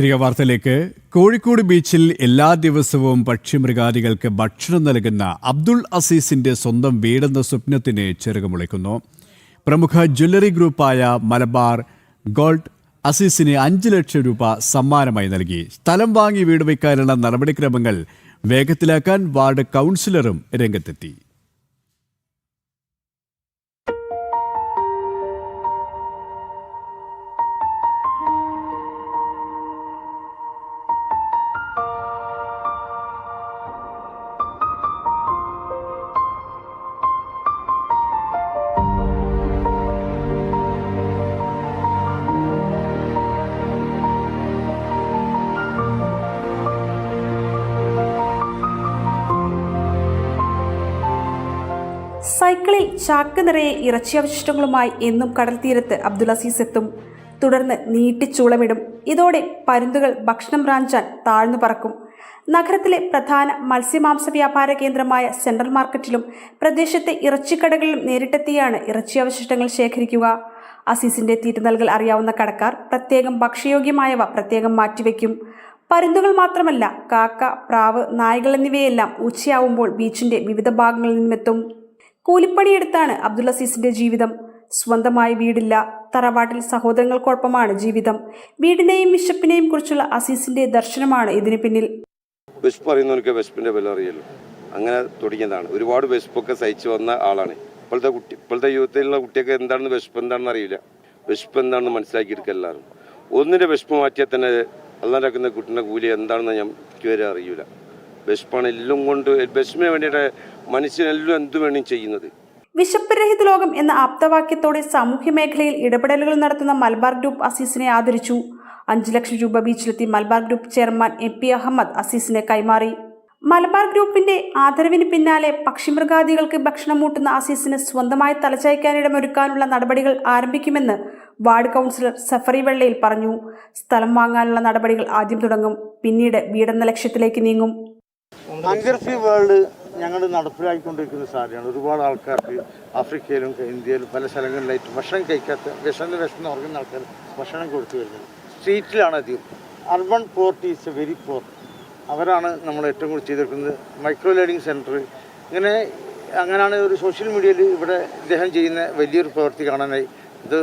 തിരികെ വാർത്തയിലേക്ക്. കോഴിക്കോട് ബീച്ചിൽ എല്ലാ ദിവസവും പക്ഷിമൃഗാദികൾക്ക് ഭക്ഷണം നൽകുന്ന അബ്ദുൾ അസീസിന്റെ സ്വന്തം വീടെന്ന സ്വപ്നത്തിന് ചിറകുമുളയ്ക്കുന്നു. പ്രമുഖ ജ്വല്ലറി ഗ്രൂപ്പായ മലബാർ ഗോൾഡ് അസീസിന് 5 ലക്ഷം രൂപ സമ്മാനമായി നൽകി. സ്ഥലം വാങ്ങി വീട് വയ്ക്കാനുള്ള നടപടിക്രമങ്ങൾ വേഗത്തിലാക്കാൻ വാർഡ് കൗൺസിലറും രംഗത്തെത്തി. സൈക്കിളിൽ ചാക്ക് നിറയെ ഇറച്ചിയവശിഷ്ടങ്ങളുമായി എന്നും കടൽ തീരത്ത് അബ്ദുൾ അസീസ് എത്തും. തുടർന്ന് നീട്ടിച്ചൂളമിടും. ഇതോടെ പരുന്തുകൾ ഭക്ഷണം റാഞ്ചാൻ താഴ്ന്നു പറക്കും. നഗരത്തിലെ പ്രധാന മത്സ്യമാംസ വ്യാപാര കേന്ദ്രമായ സെൻട്രൽ മാർക്കറ്റിലും പ്രദേശത്തെ ഇറച്ചിക്കടകളിലും നേരിട്ടെത്തിയാണ് ഇറച്ചിയവശിഷ്ടങ്ങൾ ശേഖരിക്കുക. അസീസിന്റെ തീറ്റ നൽകൽ അറിയാവുന്ന കടക്കാർ പ്രത്യേകം ഭക്ഷ്യയോഗ്യമായവ പ്രത്യേകം മാറ്റിവെക്കും. പരുന്തുകൾ മാത്രമല്ല, കാക്ക, പ്രാവ്, നായകൾ എന്നിവയെല്ലാം ഉച്ചയാവുമ്പോൾ ബീച്ചിന്റെ വിവിധ ഭാഗങ്ങളിൽ നിന്നുമെത്തും. കൂലിപ്പണിയെടുത്താണ് അബ്ദുൾ അസീസിന്റെ ജീവിതം. സ്വന്തമായി വീടില്ല. തറവാട്ടിൽ സഹോദരങ്ങൾക്കൊപ്പമാണ് ജീവിതം. വീടിനെയും വിശപ്പിനെയും കുറിച്ചുള്ള അസീസിന്റെ ദർശനമാണ് ഇതിന് പിന്നിൽ. വിശപ്പ് അറിയുന്നവർക്ക് വിശപ്പിന്റെ വില അറിയല്ലോ. അങ്ങനെ തുടങ്ങിയതാണ്. ഒരുപാട് വിശപ്പൊക്കെ സഹിച്ചു വന്ന ആളാണ്. ഇപ്പോഴത്തെ യുവത്തിലുള്ള കുട്ടിയൊക്കെ എന്താണെന്ന് വിശപ്പ് എന്താണെന്ന് അറിയില്ല. വിശപ്പ് എന്താണെന്ന് മനസ്സിലാക്കിയെടുക്കുക എല്ലാവരും. ഒന്നിന്റെ വിശപ്പ് മാറ്റിയാൽ തന്നെ അല്ലാണ്ടാക്കുന്ന കുട്ടിയുടെ കൂലി എന്താണെന്ന് എനിക്ക് വരെ അറിയില്ല. വിശപ്പാണ് എല്ലാം കൊണ്ട് വിശപ്പിന് വേണ്ടിയിട്ട് മനുഷ്യനെല്ലാം എന്തു വേണം ചെയ്യുന്നത്. വിശപ്പ് രഹിത ലോകം എന്ന ആപ്തവാക്യത്തോടെ സാമൂഹ്യ മേഖലയിൽ ഇടപെടലുകൾ നടത്തുന്ന മലബാർ ഗ്രൂപ്പ് അസീസിനെ ആദരിച്ചു. 5 ലക്ഷം രൂപ ബീച്ചിലെത്തി Malabar group chairman MP Ahmed അസീസിനെ കൈമാറി. മലബാർ ഗ്രൂപ്പിന്റെ ആദരവിന് പിന്നാലെ പക്ഷിമൃഗാദികൾക്ക് ഭക്ഷണം മൂട്ടുന്ന അസീസിന് സ്വന്തമായി തലചായ്ക്കാനിടമൊരുക്കാനുള്ള നടപടികൾ ആരംഭിക്കുമെന്ന് വാർഡ് കൗൺസിലർ സഫറി വെള്ളയിൽ പറഞ്ഞു. സ്ഥലം വാങ്ങാനുള്ള നടപടികൾ ആദ്യം തുടങ്ങും. പിന്നീട് വീടെന്ന ലക്ഷ്യത്തിലേക്ക് നീങ്ങും. ഹങ്കർ ഫ്രീ വേൾഡ് ഞങ്ങൾ നടപ്പിലാക്കിക്കൊണ്ടിരിക്കുന്ന സാധ്യതയാണ്. ഒരുപാട് ആൾക്കാർക്ക് ആഫ്രിക്കയിലും ഇന്ത്യയിലും പല സ്ഥലങ്ങളിലായിട്ട് ഭക്ഷണം കഴിക്കാത്ത വിഷം ഉറങ്ങുന്ന ആൾക്കാർ ഭക്ഷണം കൊടുത്തു വരുന്നത്. സ്ട്രീറ്റിലാണ് അധികം. Urban port is a very poor. അവരാണ് നമ്മൾ ഏറ്റവും കൂടുതൽ ചെയ്തിരിക്കുന്നത്. മൈക്രോ ലേണിംഗ് സെൻറ്റർ അങ്ങനെയാണ് ഒരു സോഷ്യൽ മീഡിയയിൽ ഇവിടെ ഇദ്ദേഹം ചെയ്യുന്ന വലിയൊരു പ്രവൃത്തി കാണാനായി. ഇത്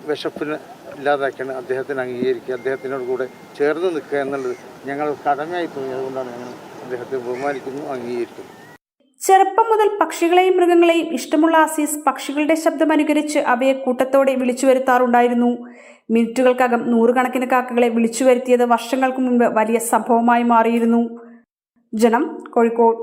വിശപ്പിന് ഇല്ലാതാക്കിയാണ് അദ്ദേഹത്തിന് അംഗീകരിക്കുക, അദ്ദേഹത്തിനോട് കൂടെ ചേർന്ന് നിൽക്കുക എന്നുള്ളത് ഞങ്ങൾ കടമയായി തോന്നി. അതുകൊണ്ടാണ് ഞങ്ങൾ അദ്ദേഹത്തെ ബഹുമാനിക്കുന്നു, അംഗീകരിക്കുന്നു. ചെറുപ്പം മുതൽ പക്ഷികളെയും മൃഗങ്ങളെയും ഇഷ്ടമുള്ള അസീസ് പക്ഷികളുടെ ശബ്ദം അനുകരിച്ച് അവയെ കൂട്ടത്തോടെ വിളിച്ചു വരുത്താറുണ്ടായിരുന്നു. മിനിറ്റുകൾക്കകം 100 കണക്കിന് കാക്കകളെ വിളിച്ചു വരുത്തിയത് വർഷങ്ങൾക്ക് മുൻപ് വലിയ സംഭവമായി മാറിയിരുന്നു. ജനം, കോഴിക്കോട്.